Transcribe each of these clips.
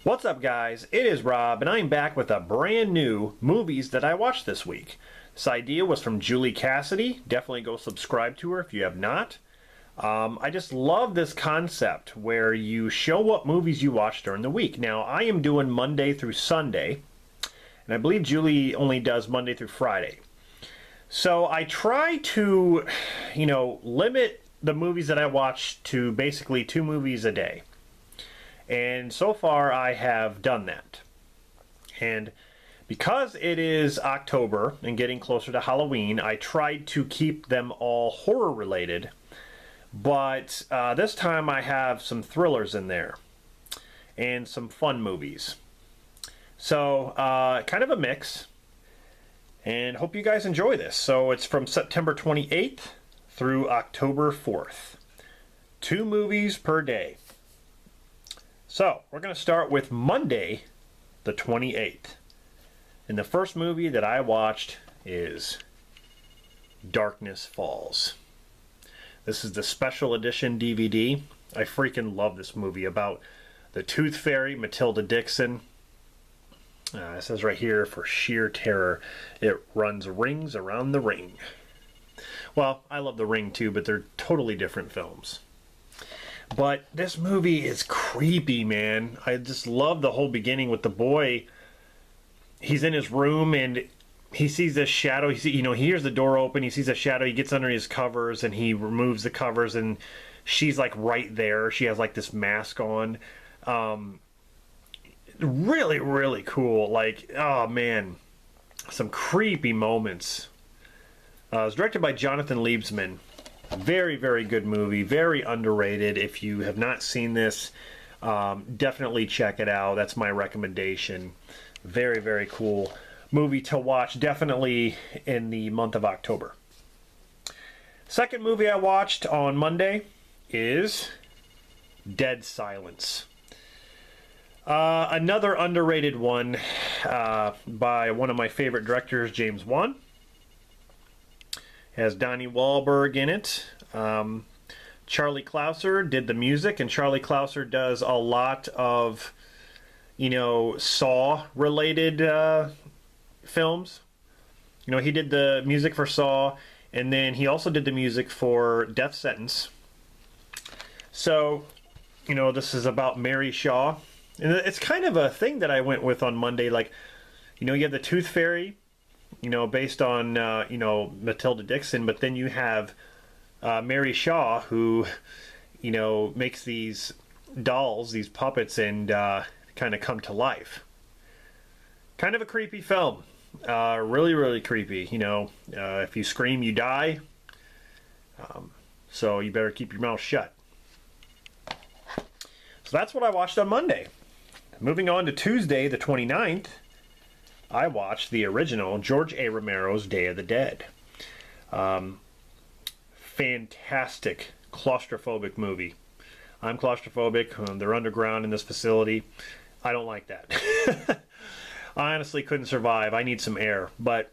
What's up, guys? It is Rob, and I'm back with a brand new movies that I watched this week. This idea was from Julie Cassidy. Definitely go subscribe to her if you have not. I just love this concept where you show what movies you watched during the week. Now, I am doing Monday through Sunday, and I believe Julie only does Monday through Friday. So I try to, limit the movies that I watch to basically 2 movies a day. And so far I have done that. And because it is October and getting closer to Halloween, I tried to keep them all horror related. But this time I have some thrillers in there and some fun movies. So kind of a mix. And hope you guys enjoy this. So it's from September 28th through October 4th. 2 movies per day. So, we're going to start with Monday, the 28th. And the first movie that I watched is Darkness Falls. This is the special edition DVD. I freaking love this movie about the Tooth Fairy, Matilda Dixon. It says right here, for sheer terror, it runs rings around the ring. Well, I love The Ring too, but they're totally different films. But this movie is creepy, man. I just love the whole beginning with the boy. He's in his room and he sees this shadow. He hears the door open. He sees a shadow. He gets under his covers and he removes the covers and she's like right there. She has like this mask on. Really, really cool. Like, oh man, some creepy moments. It was directed by Jonathan Liebesman. Very, very good movie. Very underrated. If you have not seen this, definitely check it out. That's my recommendation. Very, very cool movie to watch. Definitely in the month of October. Second movie I watched on Monday is Dead Silence. Another underrated one by one of my favorite directors, James Wan. Has Donnie Wahlberg in it. Charlie Clouser did the music, and Charlie Clouser does a lot of, Saw-related films. He did the music for Saw, and then he also did the music for Death Sentence. So, this is about Mary Shaw. And it's kind of a thing that I went with on Monday. Like, you have the Tooth Fairy, based on, Matilda Dixon, but then you have Mary Shaw, who, makes these dolls, these puppets, and kind of come to life. Kind of a creepy film. Really, really creepy. If you scream, you die. So you better keep your mouth shut. So that's what I watched on Monday. Moving on to Tuesday, the 29th. I watched the original George A. Romero's Day of the Dead. Fantastic claustrophobic movie. I'm claustrophobic. They're underground in this facility. I don't like that. I honestly couldn't survive. I need some air. But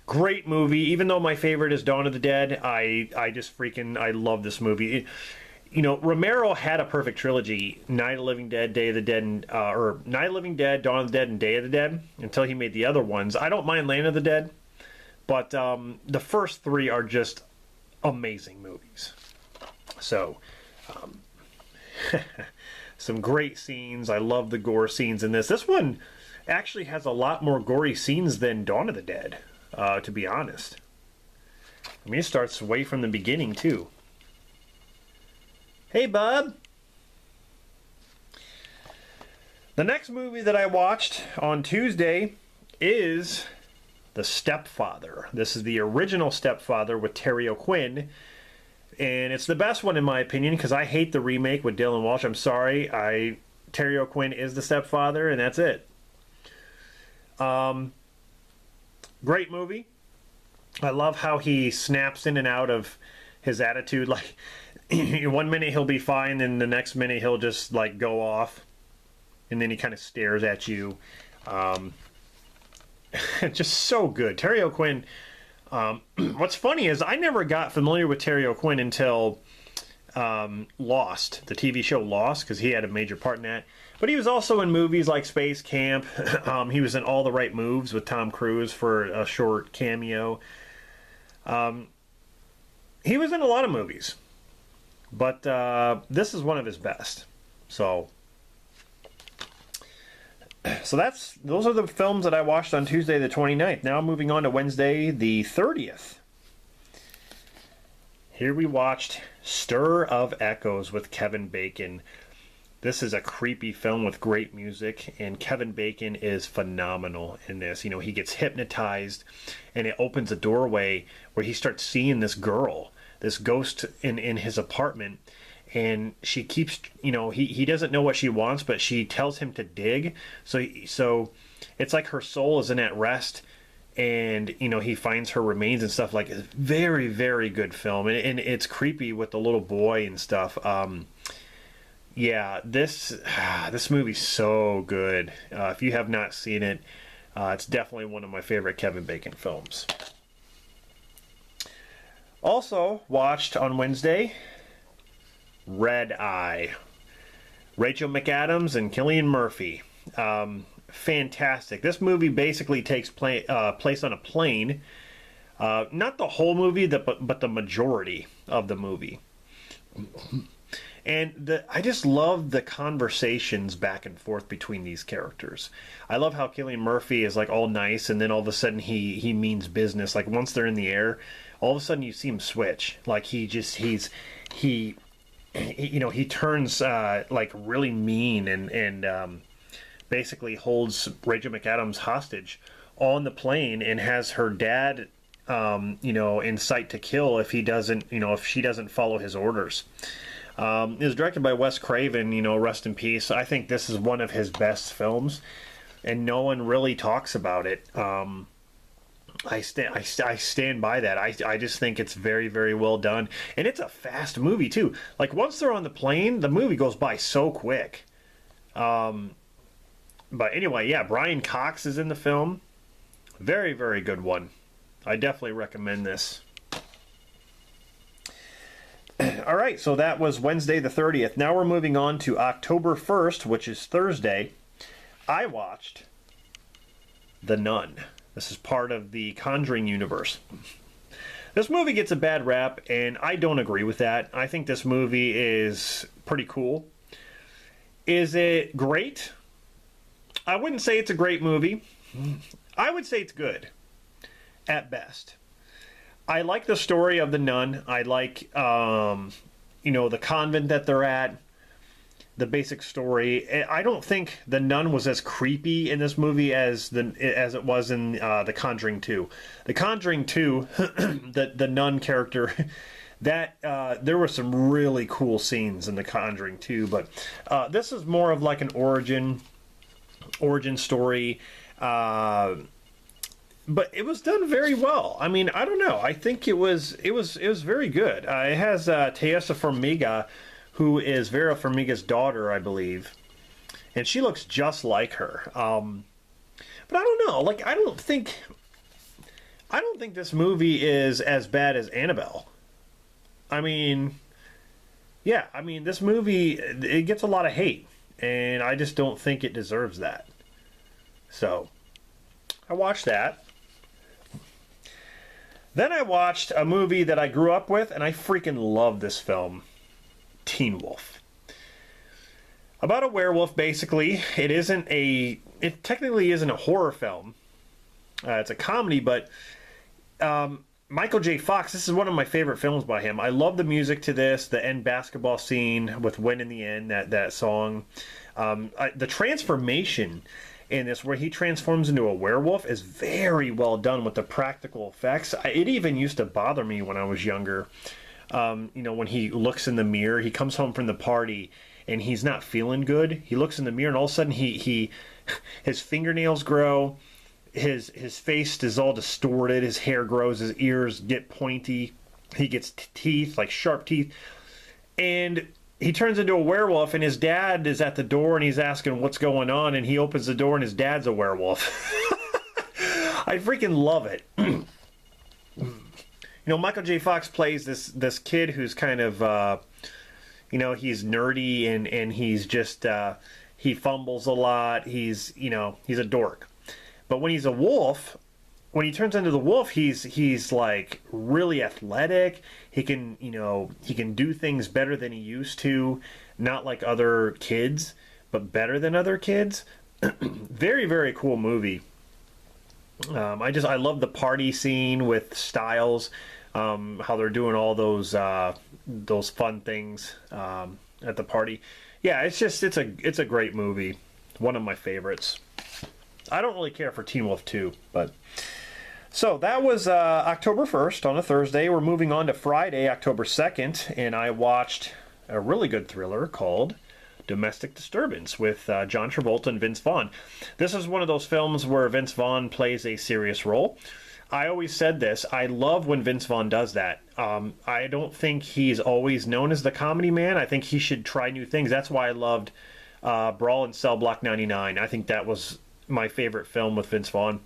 great movie. Even though my favorite is Dawn of the Dead, I love this movie. Romero had a perfect trilogy: Night of the Living Dead, Day of the Dead, or Night of the Living Dead, Dawn of the Dead, and Day of the Dead, until he made the other ones. I don't mind Land of the Dead, but the first 3 are just amazing movies. So, some great scenes. I love the gore scenes in this. This one actually has a lot more gory scenes than Dawn of the Dead, to be honest. I mean, it starts way from the beginning, too. Hey, bub. The next movie that I watched on Tuesday is The Stepfather. This is the original Stepfather with Terry O'Quinn. And it's the best one in my opinion because I hate the remake with Dylan Walsh. I'm sorry. Terry O'Quinn is the Stepfather and that's it. Great movie. I love how he snaps in and out of his attitude. Like, one minute he'll be fine, and the next minute he'll just like go off, and then he kind of stares at you. Just so good. Terry O'Quinn. What's funny is I never got familiar with Terry O'Quinn until Lost, the TV show Lost, because he had a major part in that. But he was also in movies like Space Camp. He was in All the Right Moves with Tom Cruise for a short cameo. He was in a lot of movies, but this is one of his best. So those are the films that I watched on Tuesday the 29th. Now moving on to Wednesday the 30th. Here we watched Stir of Echoes with Kevin Bacon. This is a creepy film with great music, and Kevin Bacon is phenomenal in this. You know, he gets hypnotized, and it opens a doorway where he starts seeing this girl, this ghost in his apartment, and she keeps, you know, he doesn't know what she wants, but she tells him to dig. So it's like her soul isn't at rest, and, you know, he finds her remains and stuff. Like, it's very, very good film, and it's creepy with the little boy and stuff. Yeah, this movie's so good. If you have not seen it, it's definitely one of my favorite Kevin Bacon films. Also watched on Wednesday, Red Eye. Rachel McAdams and Cillian Murphy. Fantastic. This movie basically takes place on a plane. Not the whole movie, but the majority of the movie. And I just love the conversations back and forth between these characters. I love how Cillian Murphy is like all nice, and then all of a sudden he means business. Like once they're in the air, all of a sudden you see him switch. Like he turns like really mean and basically holds Rachel McAdams hostage on the plane and has her dad in sight to kill if she doesn't follow his orders. It was directed by Wes Craven, rest in peace. I think this is one of his best films, and no one really talks about it. I stand by that. I just think it's very, very well done, and it's a fast movie too. Like once they're on the plane, the movie goes by so quick. But anyway, yeah, Brian Cox is in the film. Very, very good one. I definitely recommend this. All right, so that was Wednesday the 30th. Now we're moving on to October 1st, which is Thursday. I watched The Nun. This is part of the Conjuring universe. This movie gets a bad rap, and I don't agree with that. I think this movie is pretty cool. Is it great? I wouldn't say it's a great movie. I would say it's good, at best. I like the story of the nun. I like, the convent that they're at, the basic story. I don't think the nun was as creepy in this movie as it was in The Conjuring 2. The Conjuring 2, the nun character, that there were some really cool scenes in The Conjuring 2, but this is more of like an origin story. But it was done very well. I mean, I don't know. I think it was very good. It has Tessa Farmiga, who is Vera Farmiga's daughter, I believe, and she looks just like her. But I don't know. Like, I don't think this movie is as bad as Annabelle. I mean, yeah. I mean, this movie, it gets a lot of hate, and I just don't think it deserves that. So I watched that. Then I watched a movie that I grew up with, and I freaking love this film, Teen Wolf. About a werewolf, basically. It technically isn't a horror film. It's a comedy, but Michael J. Fox, this is one of my favorite films by him. I love the music to this, the end basketball scene with When in the End, that song. The transformation in this, where he transforms into a werewolf, is very well done with the practical effects. It even used to bother me when I was younger. When he looks in the mirror, he comes home from the party and he's not feeling good. He looks in the mirror and all of a sudden his fingernails grow, his face is all distorted, his hair grows, his ears get pointy, he gets teeth, like sharp teeth, and he turns into a werewolf, and his dad is at the door, and he's asking what's going on, and he opens the door, and his dad's a werewolf. I freaking love it. Michael J. Fox plays this kid who's kind of he's nerdy and he's just he fumbles a lot. He's a dork. But when he's a wolf, when he turns into the wolf, he's like really athletic. He can do things better than he used to, not like other kids, but better than other kids. Very, very cool movie. I love the party scene with Styles, how they're doing all those fun things at the party. Yeah, it's a great movie. One of my favorites. I don't really care for Teen Wolf 2, but so that was October 1st on a Thursday. We're moving on to Friday, October 2nd, and I watched a really good thriller called Domestic Disturbance with John Travolta and Vince Vaughn. This is one of those films where Vince Vaughn plays a serious role. I always said this. I love when Vince Vaughn does that. I don't think he's always known as the comedy man. I think he should try new things. That's why I loved Brawl in Cell Block 99. I think that was my favorite film with Vince Vaughn.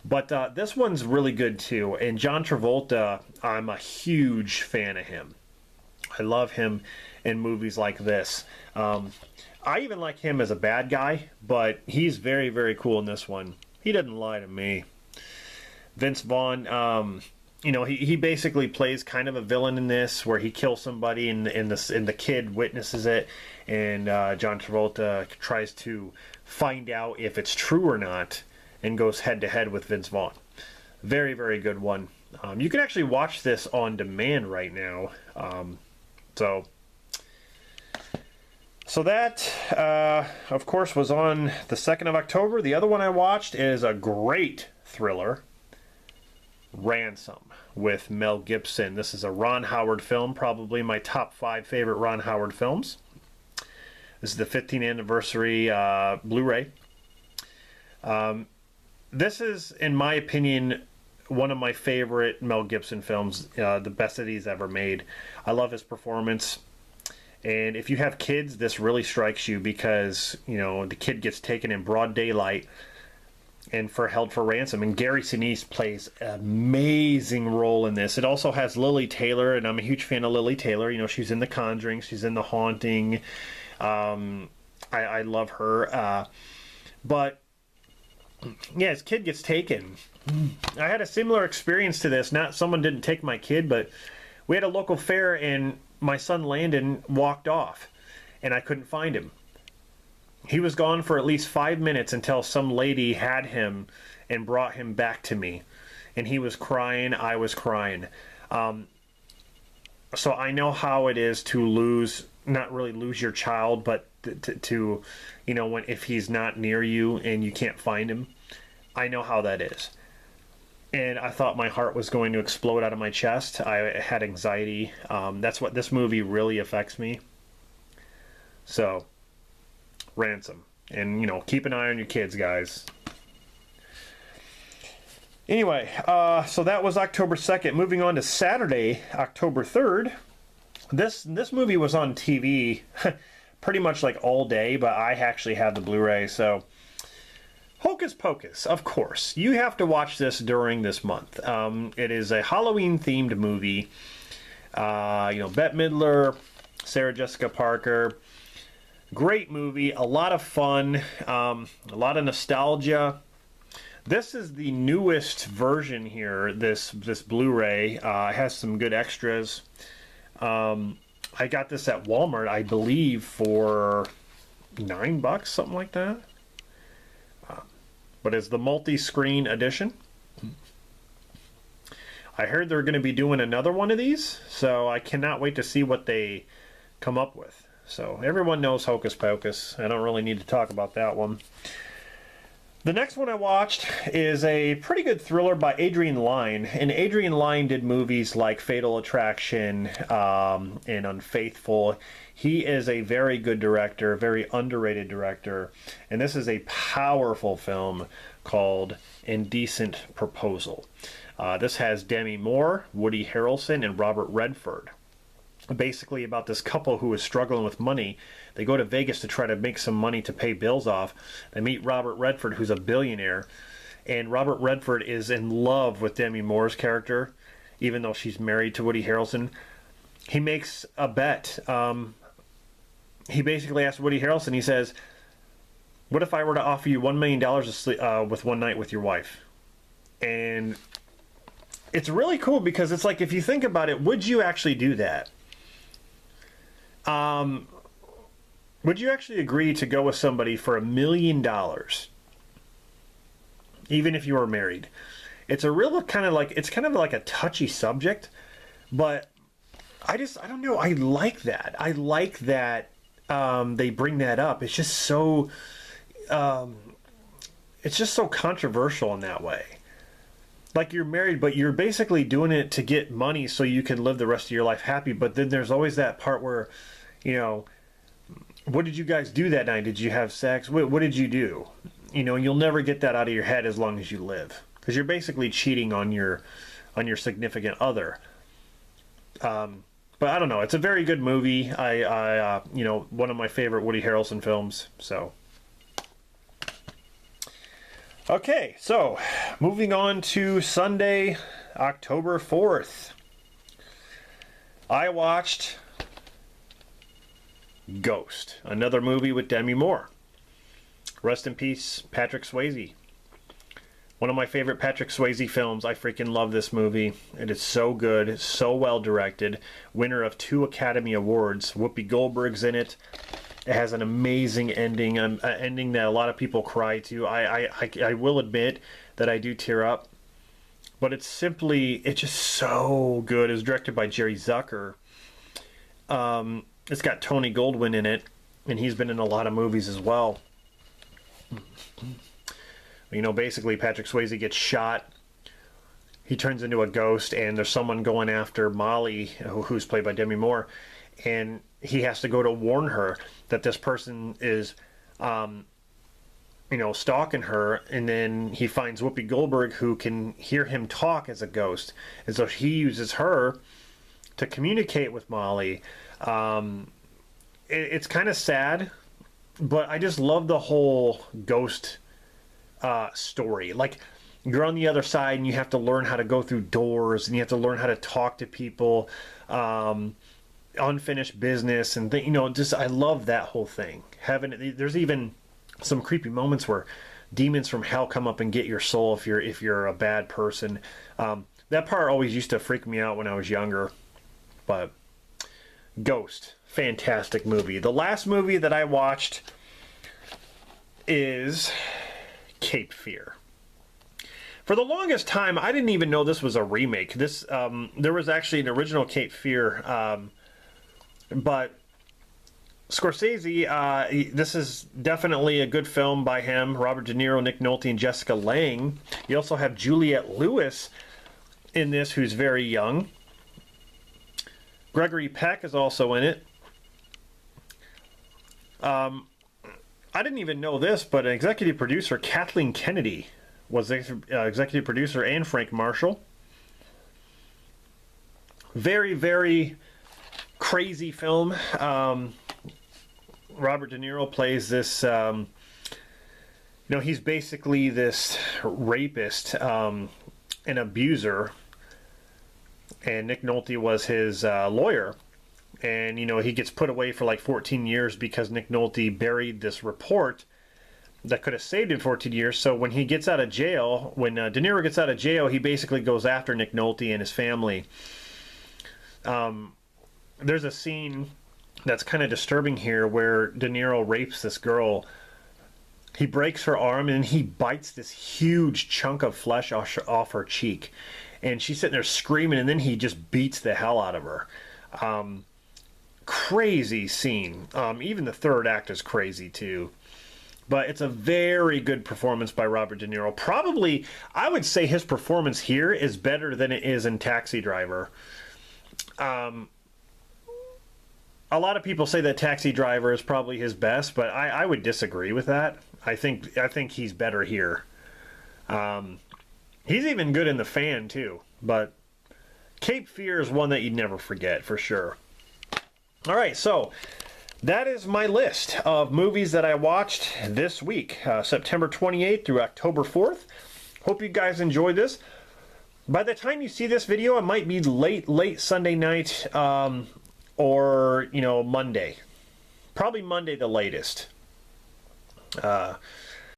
But this one's really good too. And John Travolta, I'm a huge fan of him. I love him in movies like this. I even like him as a bad guy, but he's very, very cool in this one. He doesn't lie to me. Vince Vaughn, he basically plays kind of a villain in this, where he kills somebody and the kid witnesses it, and John Travolta tries to find out if it's true or not, and goes head to head with Vince Vaughn. Very, very good one. You can actually watch this on demand right now. So that, of course, was on the 2nd of October. The other one I watched is a great thriller, Ransom, with Mel Gibson. This is a Ron Howard film, probably my top 5 favorite Ron Howard films. This is the 15th anniversary Blu-ray. This is, in my opinion, one of my favorite Mel Gibson films, the best that he's ever made. I love his performance. And if you have kids, this really strikes you because, the kid gets taken in broad daylight and held for ransom. And Gary Sinise plays an amazing role in this. It also has Lily Taylor, and I'm a huge fan of Lily Taylor. She's in The Conjuring, she's in The Haunting. I love her. But yeah, his kid gets taken. I had a similar experience to this. Not someone didn't take my kid, but we had a local fair and my son Landon walked off and I couldn't find him. He was gone for at least 5 minutes until some lady had him and brought him back to me. And he was crying, I was crying. So I know how it is to not really lose your child, but to if he's not near you and you can't find him. I know how that is. And I thought my heart was going to explode out of my chest. I had anxiety. That's what this movie really affects me. So, Ransom. And, keep an eye on your kids, guys. Anyway, so that was October 2nd. Moving on to Saturday, October 3rd. This movie was on TV pretty much like all day, but I actually had the Blu-ray, so... Hocus Pocus, of course. You have to watch this during this month. It is a Halloween-themed movie. Bette Midler, Sarah Jessica Parker. Great movie. A lot of fun. A lot of nostalgia. This is the newest version here, this Blu-ray. It has some good extras. I got this at Walmart, I believe, for $9, something like that. But it's the multi-screen edition. I heard they're going to be doing another one of these, so I cannot wait to see what they come up with. So everyone knows Hocus Pocus. I don't really need to talk about that one. The next one I watched is a pretty good thriller by Adrian Lyne. And Adrian Lyne did movies like Fatal Attraction and Unfaithful. He is a very good director, very underrated director. And this is a powerful film called Indecent Proposal. This has Demi Moore, Woody Harrelson, and Robert Redford. Basically about this couple who is struggling with money. They go to Vegas to try to make some money to pay bills off. They meet Robert Redford, who's a billionaire. And Robert Redford is in love with Demi Moore's character, even though she's married to Woody Harrelson. He makes a bet. he basically asked Woody Harrelson, he says, what if I were to offer you $1 million to sleep, with one night with your wife? And it's really cool because it's like, if you think about it, would you actually do that? Would you actually agree to go with somebody for $1 million? Even if you were married? It's a real kind of like, it's kind of like a touchy subject, but I don't know. I like that. I like that they bring that up. It's just so, it's just so controversial in that way. Like, you're married, but you're basically doing it to get money so you can live the rest of your life happy. But then there's always that part where, you know, what did you guys do that night? Did you have sex? What did you do? You know, you'll never get that out of your head as long as you live, because you're basically cheating on your significant other. But I don't know. It's a very good movie. I you know, one of my favorite Woody Harrelson films. So, okay. So, moving on to Sunday, October 4th. I watched Ghost, another movie with Demi Moore. Rest in peace, Patrick Swayze. One of my favorite Patrick Swayze films. I freaking love this movie. It is so good. It's so well directed. Winner of 2 Academy Awards. Whoopi Goldberg's in it. It has an amazing ending. An ending that a lot of people cry to. I will admit that I do tear up. But it's just so good. It was directed by Jerry Zucker. It's got Tony Goldwyn in it. And he's been in a lot of movies as well. You know, basically Patrick Swayze gets shot. He turns into a ghost, and there's someone going after Molly, who's played by Demi Moore, and he has to go to warn her that this person is, you know, stalking her. And then he finds Whoopi Goldberg, who can hear him talk as a ghost, and so he uses her to communicate with Molly. It's kind of sad, but I just love the whole ghost story. Like, you're on the other side and you have to learn how to go through doors, and you have to learn how to talk to people, unfinished business, and you know, just I love that whole thing. There's even some creepy moments where demons from hell come up and get your soul if you're a bad person. That part always used to freak me out when I was younger. But Ghost, fantastic movie. The last movie that I watched is Cape Fear. For the longest time, I didn't even know this was a remake. There was actually an original Cape Fear, but Scorsese, this is definitely a good film by him. Robert De Niro, Nick Nolte, and Jessica Lange. You also have Juliette Lewis in this, who's very young. Gregory Peck is also in it. I didn't even know this, but executive producer Kathleen Kennedy was the executive producer, and Frank Marshall. Very, very crazy film. Robert De Niro plays this, you know, he's basically this rapist and abuser, and Nick Nolte was his lawyer. And, you know, he gets put away for like 14 years because Nick Nolte buried this report that could have saved him 14 years. So when he gets out of jail, when De Niro gets out of jail, he basically goes after Nick Nolte and his family. There's a scene that's kind of disturbing here where De Niro rapes this girl. He breaks her arm and he bites this huge chunk of flesh off her cheek. And she's sitting there screaming, and then he just beats the hell out of her. Crazy scene. Even the third act is crazy too. But it's a very good performance by Robert De Niro. Probably, I would say his performance here is better than it is in Taxi Driver. A lot of people say that Taxi Driver is probably his best, but I would disagree with that. I think he's better here. He's even good in The Fan too. But Cape Fear is one that you'd never forget, for sure. All right, so that is my list of movies that I watched this week, September 28th through October 4th. Hope you guys enjoyed this. By the time you see this video, it might be late Sunday night, or, you know, Monday. probably Monday the latest.